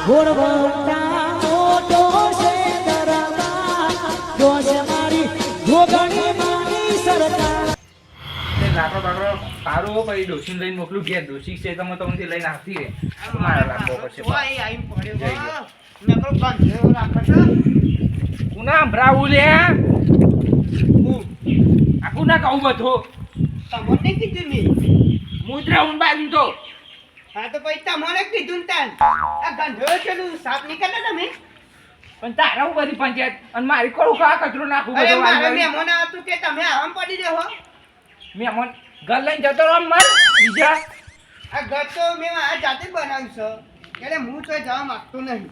ઘોડવંતા મોટો છે દરબાર જોશ મારી જોગણી માની સરકાર લાકડો બાકડો કાઢો પછી ડોશીને લઈને મોકલું ઘેર ડોશી છે તમે તમને લઈને આવતી રે મારે રાખવો પડશે કુના ભરાવું લે આ કુના કહું બધું તમને કીધું મેં મુદ્રા હું બાજુ તો હા તો પછી તમને કીધું ને તાન આ ગંધો પેલું સાફ નીકળતા તમે પણ તારા હું બધી પંચાયત અને મારી કોળું કા કચરો નાખું અરે બધું મારે વાળી મહેમાન હતું કે તમે આરામ પડી રહ્યો મહેમાન ઘર લઈને જતો રહો મર બીજા આ ઘર તો મેં આ જાતે જ બનાવ્યું છે એટલે હું તો જવા માંગતો નહીં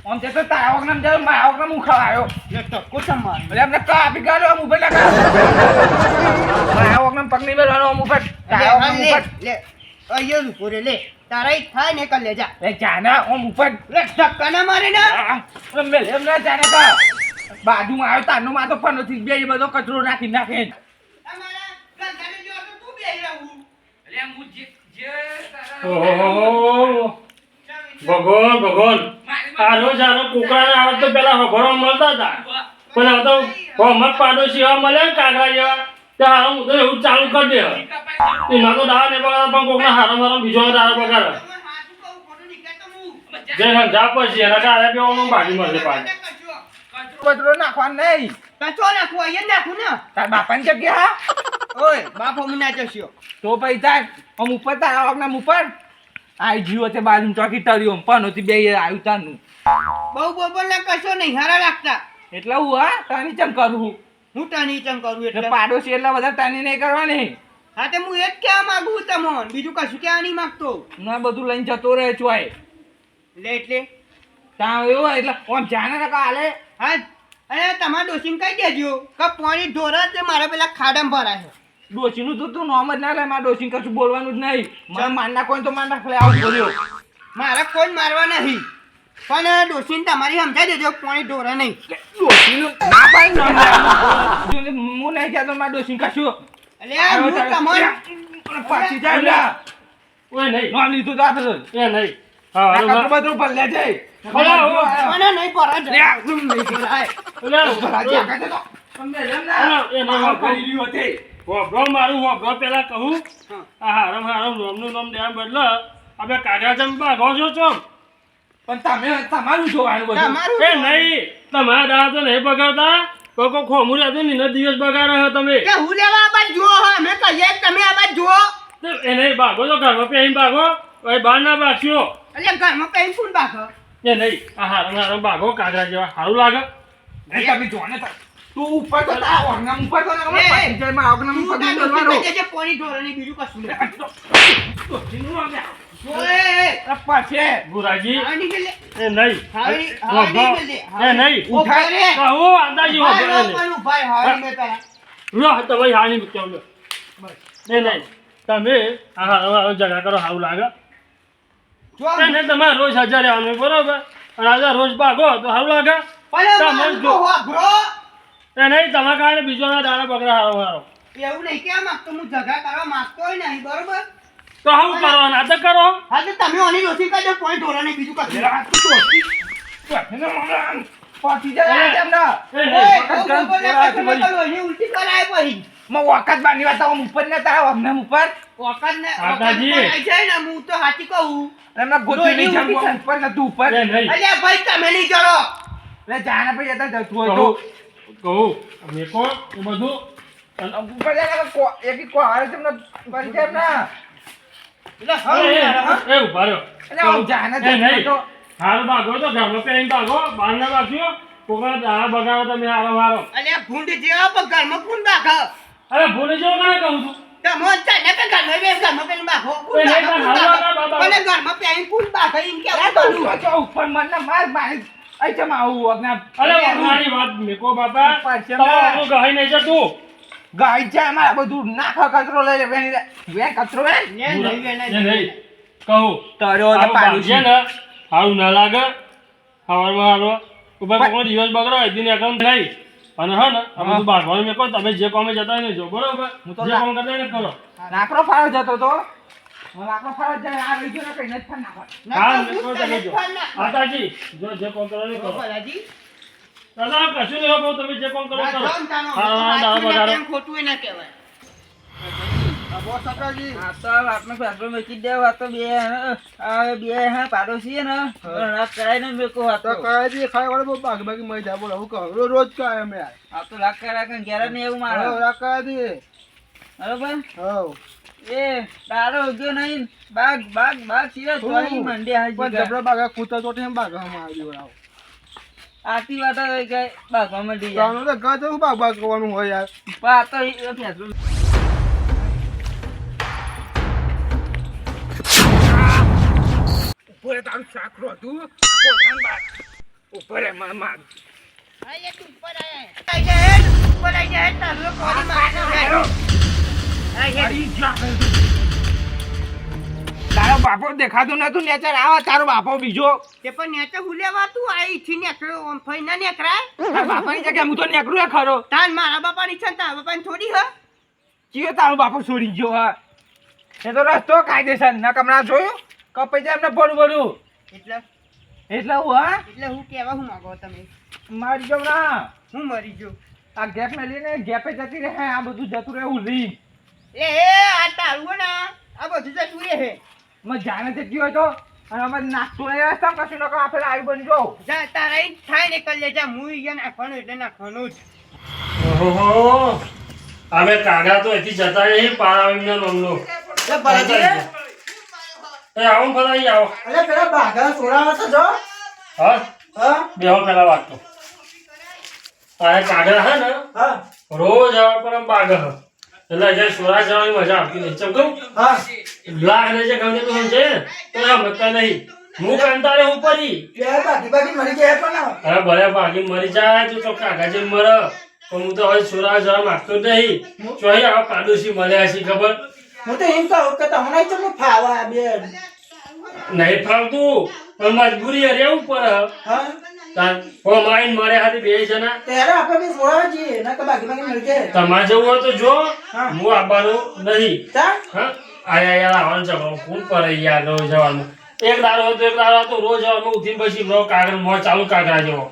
આમ તે તો તારા વગર નામ જાય મારા વગર હું ખવાયો એટલે ટકો સમાન એટલે અમને કા આપી ગાડો આમ ઉપર લગા મારા વગર પગ નહીં બેરવાનો આમ ઉપર તારા વગર ઉપર લે અહીંયા ઉભો રે લે તારા ઈ થાય ને કર લે જા એ જાના આમ ઉપર લે ધક્કા ના મારે ને મેં એમ ના જાને કા બાજુમાં આવ્યો તારનો માથો પણ નથી બે બધો કચરો નાખી નાખે અમારા ગંધાને જો તો તું બેહી રહું એટલે હું જે ઓહો ભગવાન ભગવાન આનો કુકરાને આવત તો પેલા હભરો મળતા હતા પણ હવે તો હોમત પાડોશી એવા મળે ને કાગડા જેવા ત્યાં હું તો એવું ચાલુ કરી દે એમાં તો દાવા ને બગાડે પણ કોકના હારો મારો બીજો દાવા બગાડે તમાર હાચું કહું ખોટું નીકળે તો હું જે સમજા પછી એના કારણે બેવાનું ભાગી મળે પાછું કચરો નાખવાનું નહીં કચો નાખું અહીંયા નાખું ને તાર બાપાની જગ્યા ઓય બાપો મને ના જશ્યો તો પછી તાર આમ ઉપર તારા વગર ઉપર આઈ જીવો તે બાજુ ચોકી ટર્યો પણ હતી બે આવ્યું તારનું બહુ બોલ ના કશો નહીં હારા રાખતા એટલે હું હા તાની ચમ કરું હું તની ચમ કરું એટલે એટલે પાડોશી એટલે બધા તાની નહીં કરવાની હા તે હું એ જ કહેવા માંગુ તમને બીજું કશું કહેવા નહીં માંગતો ના બધું લઈને જતો રહે ચોય એટલે ત્યાં એવું હોય એટલે આમ જાણે ને કાલે હા અને તમારા ડોસીને કહી દેજો કે પાણી ઢોરા તે મારા પેલા ખાડામાં ભરાય ડોશીનું તો તું નોમ જ ના લે મારા ડોશી કશું બોલવાનું જ નહીં મને મારના કોઈ તો માર નાખલે આવું બોલ્યો મારે કોઈ મારવા નહીં પણ ડોસીને તમારી સમજાઈ દેજો પાણી ઢોરા નહીં ડોશીનું ના પાડી નોમ લે હું નહીં કહેતો મારા ડોશી કશું એટલે આ હું તમારે પાછી જાય લે ઓય નહીં નોમ લીધું તો આપે એ નહીં હા આ હવે કચરો બધું ભલે છે મને નહીં ભરા લે તું નહીં કરાય ભરાજી આગળ તો તમને એમ ના એ નહીં કરી રહ્યો તે હોભરો મારું હોભરો પેલા કહું આ હારમ હારમ રોમનું નામ દેવા બદલે આપણે કાગડા ચમ ભાગો છો ચમ પણ તમે તમારું જોવાનું બધું તમારું એ નહીં તમારા દાડા તો નહીં બગાડતા કોઈ ખોમું રહેતું ને દિવસ બગાડો છો તમે કે હું લેવા આ બાદ જુઓ હા અમે કહીએ કે તમે આ બાદ જુઓ તો એ નહીં ભાગો તો ઘરમાં પહેરીને ભાગો હવે બહાર ના ભાગશો એટલે ઘરમાં કઈ ફૂલ બાખો એ નહીં આ હારમ હારમ ભાગો કાગડા જેવા સારું લાગે નહીં તમે જો ને તું ઉપર તો તા ઓગનામ ઉપર તો ના પાછી જાય માં ઓગનામ ઉપર નહીં બોલવાનો પાણી ઢોરાની બીજું કશું નહીં ડોશીનું આમ ઓય પાછે ગુરાજી હાની કે લે એ નહીં હાની હોભરો. કે લે એ નહીં ઉઠાય રે કહું આદાજી હોભરો એને. ભાઈ હાની મે તારા લો તો ભાઈ હાની કેમ લો એ નહીં તમે આ હારમ હારમ જગા કરો સારું લાગે જો એને તમારે રોજ 1000 આવવાનું બરોબર અને આજે રોજ ભાગો તો સારું લાગે પણ જો. બ્રો એ નહીં તમારા કારણે બીજોના દાણા બગડા હારો હારો એવું નહીં કેમ માંગતો હું ઝઘડા કરવા માંગતો હોય નહીં બરોબર તો શું કરવાનું આ તો કરો હા તો તમે ઓની રોટી કાઢો પાણી ઢોરાની બીજું કશું નહીં. પાછી જાય કેમ ના એ નહીં ઓય, બહુ બોલે કે તમે કરો, એની ઉલટી કરાય પછી માં વખત બાની વાત આમ ઉપર ને તારા ઓગનામ ઉપર વખત ને કાકાજી. વખત પર જાય ને હું તો સાચી કહું એમના ગોતી નહીં ડોશી જામ ઉપર ને તું ઉપર એ નહીં અલ્યા ભાઈ તમે નહીં જડો એટલે જાણે પછી જતા જતું હોય કહું તો કહું મેકો એ બધું ઉપર જાય કો એક કો હારે તમને કરી કેમ ના એટલે એ ઉભા રહ્યો એટલે આમ જાણે એ નહીં તો હારું ભાગો તો ઘરમાં પહેરીને ભાગો બહાર ના ભાગ્યો કોકના દાણા બગાડો તમે હારો હારો અલ્યા ભૂંડ જેવા પણ ઘરમાં કોણ બાખો અરે ભૂલી જાઓ કાંઈ કહું છું તમે ચાલે કે ઘરમાં પેલી બાખો એ નહીં પણ હારું લાગે બાબા. ભલે ઘરમાં પેલી કોણ બાખો એમ કે એ તો જો ઉપર મને માર મારી આઈ ચમ આવું ઓગનામ અરે મારી વાત મેકો બાપા પાછળ તમારું ગહાઈ નહીં જતું ગાય છે અમારે બધું નાખો કચરો લઈ લે વેની વે કચરો વે ને નહીં એ વેલા નહીં કહું તર્યો ને આવું પાડું ભાગ્ય ને સારું ના લાગે સવારમાં હારો ઉપર કોઈ દિવસ બગડો એકદિન એકાઉન્ટ થઈ અને હા ને આ બધું ભાગવાનું મેં કહો તમે જે કામે જતા હોય ને જો બરોબર હું તો જે કામ કરતા હોય ને કરો નાકરો ફાળો જતો તો લાકડો ફાળ જાય આ લઈ ગયો ને કઈ નથી ફાળ નાખો. હા, નકર નકર હું તમે તને જો. ફોન નાખું. માતાજી, જે કોમ કરો એ કરો. ભલાજી. દાદા, કશું નહીં હોતું, તમે જે કોમ કરો એ ના, કરો. જોન તાનો. હા, હા, સાચું દાદા, ના બગાડો. કેમ ખોટું એ ના કહેવાય. આ તો આ વાતનો ફેસલો મૂકી દેવો. આ તો બે આ બે હા પાડોશી છે ને રાત કરાય ને મેં કહું આ તો રોજ કાય અમે યાર આ તો રાત કરાય કે ઘેર ને એવું મારે રાખા દે બરોબર હવ એ તારો ઉગ્યો નહીં બાગ બાગ બાગ સિવાય તોય મંડે હાજી પણ જબરા બાગા કૂતા ચોટે એમ બાગા માં આવી વળાવ આતી વાતો કે બાગમાં મંડી જાય જાનો તો ગા તો બાગ બાગ કરવાનું હોય યાર પણ આ તો એ ફેસલો ઉપર તારું સાકરો હતું ઉપર મને માર હા, એક ઉપર આયા. આઈ જા હેડ, ઉપર આઈ જા હેડ, તારું એ કોની મારનો હેડ. આઈ હેડ. તારો બાપો દેખાતો નતું નેચર આવા તારો બાપો બીજો તે પણ નેચે હુલેવા તું આઈ થી નેકળ્યો ઓમ ફઈ ના નેકળાય. તારા બાપાની જગ્યાએ હું તો નીકળું ખરો તાન મારા બાપાની છે ને તારા બાપાની થોડી હ. ચિયો તારો બાપો છોડી ગયો હા એ તો રસ્તો કાયદેસર ના કમરા જોયું કપાઈ જાય એમને પડું પડું એટલે એટલે હું હા એટલે હું કહેવા હું માંગો તમે? મારી જાઉં ના હું મરી ગયો. આ ગેપ ને લઈને ગેપે જતી રહે આ બધું જતું રહેવું રી એ આ તારું હે ને આ બધું જતું રહે. મેં જાણે જતી હોય તો અને અમે નાખતું નહીં રસ્તા કશું નકો આપણે આવી બની જાઉં જા તારા ઈ થાય ને કર લે જા હું ઈ નાખવાનું એટલે નાખવાનું જ. ઓહો, અમે કાગડા તો એથી જતા નહીં પારાવીના નામનો. એ આવો ને ફરાઈ આવો. અરે પેલા બાગા સોરાવા તો જો હા, હા બેહો પેલા વાત તો. આ કાગડા હે ને હા રોજ આવે પણ આમ બાગ હ. એટલે જે સોરા જવાની મજા આવતી નહીં. ચમ કહું? હા લાગ ને જે ગમે તે સમજે તો આ મતતા નહીં. હું કંટાળે ઉપર ઈ. યાર બાકી બાકી મરી ગયા પણ હવે ભલે ભાગી મરી જાય તો તો કાકા જેમ મરે. પણ હું તો હવે સોરા જવા માંગતો જ નહીં. ચોહી આવા પાડોશી મળ્યા છે ખબર હું તો એમ કહું કે તમને ચમ ફાવા બેન નહીં ફાવતું પણ મજબૂરી હરે ઉપર હા માઈન મારે હાથે બે જણા ત્યારે આપણે બી સોરાવા જઈએ ના કે બાકી બાકી મરી જાય તમારે જવું હોય તો જો હા. હું આવવાનું નહીં ચા હા આયા યાર આવવાનું છે કોણ કરે યાર રોજ જવાનું એક દાડો હતો એક દાડો હતો રોજ જવાનું ઉઠીને પછી બ્રો કાગળ મોં ચાલુ કાગડા જેવો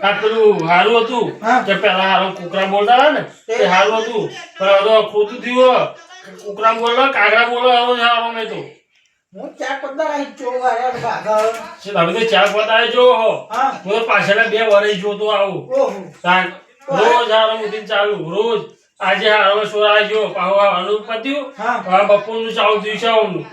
આ પેલું હારું હતું હા. કે પેલા હારું કુકરા બોલતા હતા ને તે હારું હતું પણ હવે તો ખોટું થયું કુકરા બોલો કાગડા બોલો હારું છે હારું મેં તો હું ચા પદ્ધર આઈ ચોવા યાર બાગા તમે તો ચાર પતાય જો હો હા હું તો પાછળના 2 વર્ષ જોતો આવું ઓહો તાન રોજ હારો ઉઠીને ચાલુ રોજ આજે હારો સોરા ગયો પાહો અનુપત્યું હા. આ બપોરનું ચાલુ થયું છે આવનું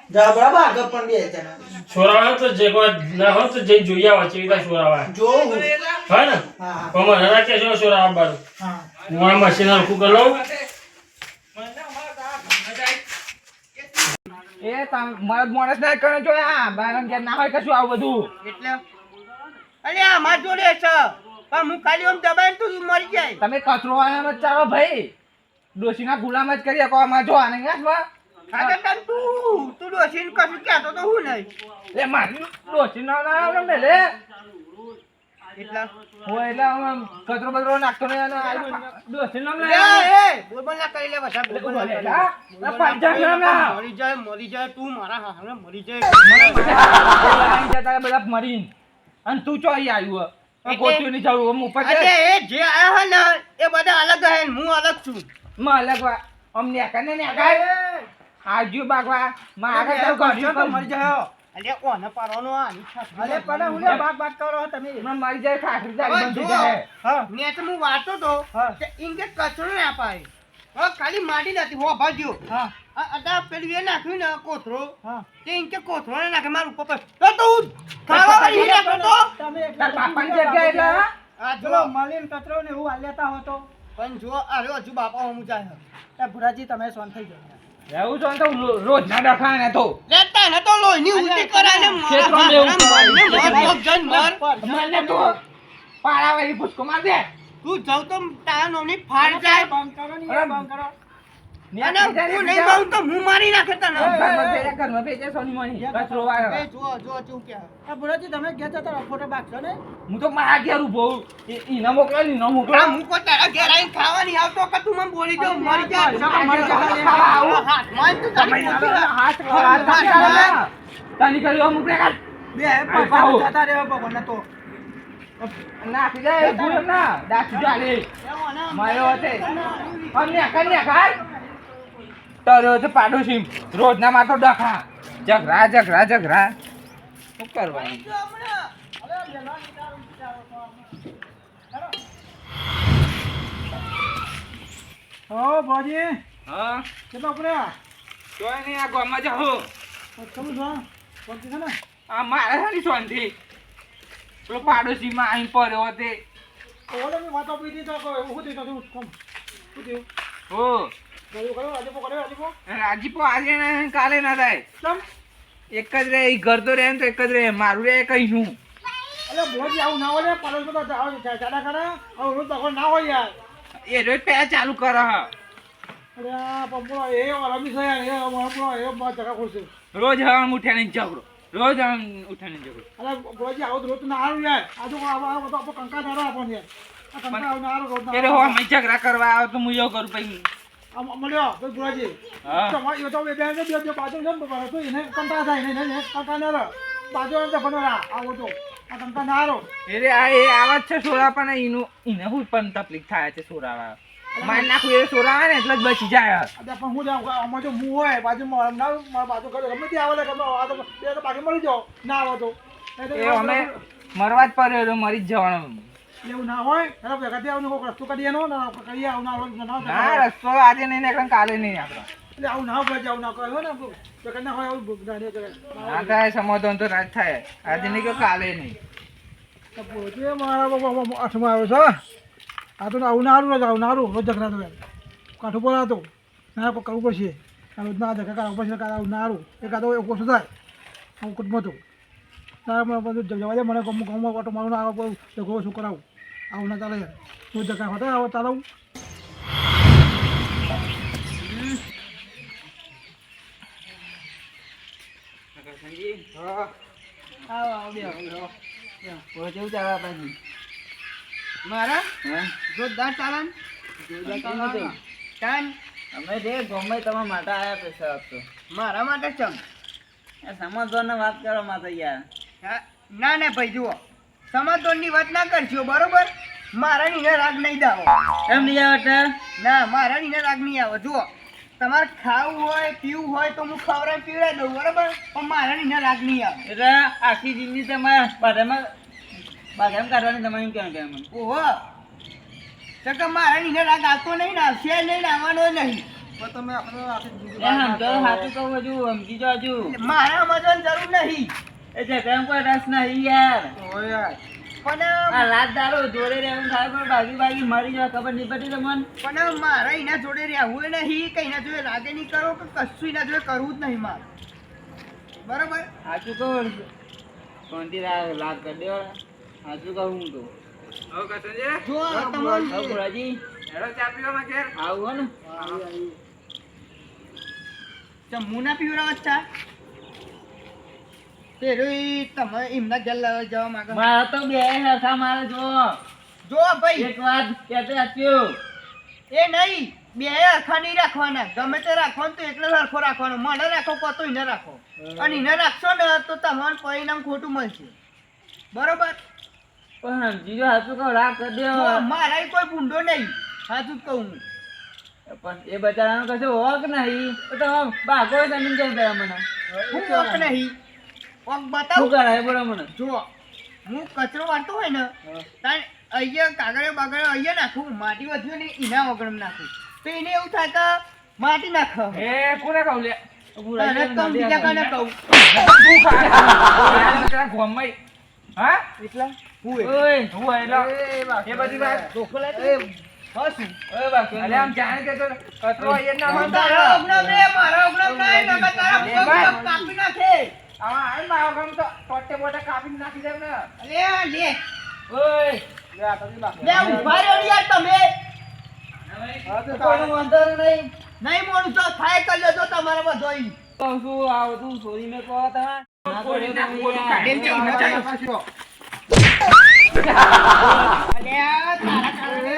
જબરા બાગા પણ બે જણા સોરા હોય તો જે કોઈ ના હોય તો જઈને જોઈ આવા છે એવા સોરા હોય જો હું હા ને હા પણ મને ના કે સોરા આવવાનું હા હું આ મશીન હરખું કરી લઉં એ મરદ માણસ ના કરે જો આ બારમ કે ના હોય કશું આવું બધું એટલે અલે આ માર જોડે છે પણ હું ખાલી આમ દબાઈને તું મરી જાય. તમે કચરો વાળા મત ચાલો ભાઈ ડોશીના ગુલામ જ કરી શકો આમાં જો આને ગાંઠમાં હા તો તું ડોશીને કશું કહેતો તો હું નહીં. એ મારી ડોશી ના આવે મેલે એટલે હોય એટલે આમ કચરો બચરો નાખતો નહીં અને ડોશી નામ લે એ બોલ બોલ ના કરી લે બધા બોલ બોલ ના કરી લે. ના પંચાયત નામ ના મરી જાય તું મારા હામે મરી જાય. જતા બધા મરીન અને તું ચો અહીં આવ્યું એટલે- ગોતું નહીં જવું આમ ઉપર અરે એ જે આયા હે ને એ બધા અલગ હે ને હું અલગ છું. માં અલગ વા આમ નેકા ને નેકા આજુ બાગવા માં આગળ જાવ ગાડી પર મરી જાય અલે કોને પાડવાનો આ નીચા અરે પણ હું બાગ બાગ કરો તમે માં મરી જાય ખાખરી જાય બંધ થઈ જાય હા ને તો હું વાંચતો તો કે ઇનકે કચરો ના પાય. હવે ખાલી માટી નથી હો ભાગ્યો. હા અદા પેલું એ નાખ્યું ને કોથરો હા તે ઇનકે કોથરો ને નાખે મારું ઉપર તો હું ખાવા વાળી નાખો તો તાર બાપાની જગ્યા એટલે હા? આ જો મલીન કચરો ને હું આલ્યાતા હતો પણ જો અરે હજુ બાપા હું જાય એ ભુરાજી તમે સોન થઈ ગયા એવું છો ને તો રોજ ના ડખા ને તો લેતા ને તો લોહીની ઉલટી કરાય ને ખેતરમાં બેવું મને મને તો પાડાવાળી પુષ્કો માર દે તું જાવ તો તારા નોની ફાડ જાય. બંધ કરો ને બંધ કરો અને હું નહીં બહુ તો હું મારી નાખે તને ઘરમાં ભેજે સોની મોની કચરો વાળો. એ જો શું કે આ ભુરાજી તમે ઘેર જતા રહો, ફોટો બાકશો ને હું તો મારા ઘેર ઉભો છું. ઈને મોકલો ને ઈને મોકલો. આ હું કોઈ તારા ઘેર આવીને ખાવાની આવતો કે તું મને બોલી દઉં મરી જા તાની કર્યો મોકલે કાઢ. બે પૈસા જતા રહેવા ભગવાન તો નાખી દે ભૂલ ના દાખી ચાલે માર્યો હતે કન્યા ઘર તર્યો છે પાડોશી રોજના માથો ડખા ઝઘરા શું કરવાનું. હો ભુરાજી હા કેટલા પડ્યા તોય નહીં આ ગામમાં જાઓ. તમે છો કોણ છે ને આ મારે છે શાંતિ પેલો પાડોશી માં અહીં પડ્યો તે ઓલે મેં વાતો પીધી તો કોઈ હું થયું તો કોમ શું થયું હો ગયો કર્યો આજે પો રાજીપો આજે ને કાલે ના થાય. ચમ એક જ રે ઈ ઘર તો રહે ને તો એક જ રે મારું રે કઈ શું. અલે ભુરાજી આવું ના હોય પાલન તો ચાડા કરે આવું રોજ દખો ના હોય યાર એ રોજ પેલા ચાલુ કરે હ. અરે આ પંપો એ રમી છે યાર એ પંપો એ બહુ જગા ખોલશે રોજ હવા ઉઠ્યા ને ઝઘડો રોજ હવા ઉઠ્યા ને ઝઘડો. અરે ભુરાજી આવું રોજ ના હારું યાર આ તો આપણો કંકા ધારો આપણને યાર આ કંકા આવું ના હારું રોજ એટલે હો મેં ઝઘડા કરવા આવે તો હું એવું કરું પછી. મળ્યો તો ભુરાજી હા તો એ તો બે બાજુ ને બરાબર તો એને કંકા થાય ને કંકા ના રહે બાજુ અંદર બનારા આવો તો આ કંકા ના હારો એટલે આ એ આવાજ છે સોરા પણ એને હું પણ તકલીફ થાય છે સોરાવા માર નાખું એ સોરાવા ને એટલે જ બચી જાય. અરે પણ હું જાઉં આમાં જો હું હોય બાજુમાં ના મારા બાજુ કરે ગમે તે આવે ગમે આ તો બે તો બાકી મળી જાઓ ના આવો તો એ અમે મરવા જ પડ્યો મરી જ જવાનું. એવું ના હોય એટલે ભેગાથી આવું કોઈ રસ્તો કાઢીએ નો ના કરીએ આવું ના ના રસ્તો આજે નહીં નીકળે કાલે નહીં આપણે. એટલે આવું ના હોય આવું ના કરે ને ભેગા ના હોય આવું ગાડી કરે ના થાય સમાધાન તો રાત થાય આજે નહીં કે કાલે નહીં. તો પોતે મારા બાબા આઠમાં આવ્યો છે આ તો આવું ના હારું આવું ના હારું રોજ ઝઘડા તો કાઠું પર હતો ના કોઈ કરવું પડશે આ રોજ ના ઝઘડા કરવા પડશે આવું ના હારું એક આ તો એક ઓછું થાય આવું કુટુંબ હતું તારા મને બધું જવા દે મને ગામમાં ઓટો મારું ના આવે ઝઘડો શું કરાવું આવું ના ચાલે યાર રોજ ઝઘડા હતા આવો ચાલવું મારા જોરદાર ચાલન ચાલ અમે જે ગમે તમારા માટે આયા પૈસા આપતો મારા માટે ચમ સમાધાન વાત કરો માતા યાર હા, ના ના ભાઈ જુઓ સમાધાનની વાત ના કરશો બરોબર મારા નીને રાગ નહીં દાવો એમ નહીં આવે ના મારા નીને રાગ નહીં આવે જુઓ તમારે ખાવું હોય પીવું હોય તો હું ખવડાવી પીવડાવી દઉં બરોબર પણ મારા નીને રાગ નહીં આવે એટલે આખી જિંદગી તમારે બાધામાં કાઢવાની તમારે એમ કેમ કેમ ઓહો તો કે મારા નીને રાગ આવતો નહીં ને આવશે નહીં ને આવવાનો નહીં તમે આપણે આખી એમ તો સાચું કહું હજુ સમજી જો હજુ મારા મજાની જરૂર નહીં એ ઝઘડામાં કોઈ રસ નહીં યાર યાર પણ આ રાત દારો જોડે રહેવું થાય પણ બાગી મરી જાય ખબર નહીં પડી તમને પણ મારા એના જોડે રહેવું નહીં કે એના જોડે રાગે નહીં કરો કે કશું એના જોડે કરવું જ નહીં મારે બરોબર સાચું કહું કોણથી લાગ કરી દેવા સાચું કહું હું તો હવે કસનજી જો હવે તમારે ભુરાજી હેડો ચા પીવા ઘેર. આવું હો ને જમવું ના પીવડાવો ચા પેલું તમે એમના ઘેર જવા માંગો મારે તો બે હરખા મારે જો જો ભાઈ એક વાત કહેતે સાચું એ નહીં બે હરખા નહીં રાખવાના ગમે તે રાખવાનું તો એકલો હરખો રાખવાનો મને રાખો કો તો એને રાખો અને એને રાખશો ને તો તમારું પરિણામ ખોટું મળશે બરોબર પણ સમજી જો સાચું કહું રાગ કરી જો દેવા મારા કોઈ ભૂંડો નહીં સાચું જ કહું હું પણ એ બચારાનો કશું હોક નહીં તો તમે ભાગો જમીન કેમ કર્યા મને હું વોક નહીં વોક શું બતાવું કરાય બોલો મને જો હું કચરો વાળતો હોય ને તાર અહીંયા કાગળે બાગળે અહીંયા નાખું માટી વધ્યું ને એના વગર નાખું તો એને એવું થાય કે માટી નાખ એ કોને કહું લે તને કહું બીજા કોને કહું ગોમમાં હા એટલા હું ઓય હું એટલે એ બધી વાત ધોકો લે હસું ઓય બાકી અલે આમ જાણે કે તો કચરો અહીંયા ના હોય તારા ઓગણમ રે મારા ઓગણમ નહીં નકર તારા એ પગ ભાઈ. કાપી નાખે આવા આઈ મારો ગમ તો ટોટે બોટે કાપીને નાખી દેવ ને લે લે ઓય લે ઉભા રહ્યો ને યાર તમે કોઈનો વાંધો નહીં નહીં મોડું તો થાય કરી લેજો તમારે બધો ઈ. કહું છું આવું તું સોરી મેં કહો તમારે કોઈ ના કોઈ કાઢીને જવું ન જાય. અલ્યા તારા કારણે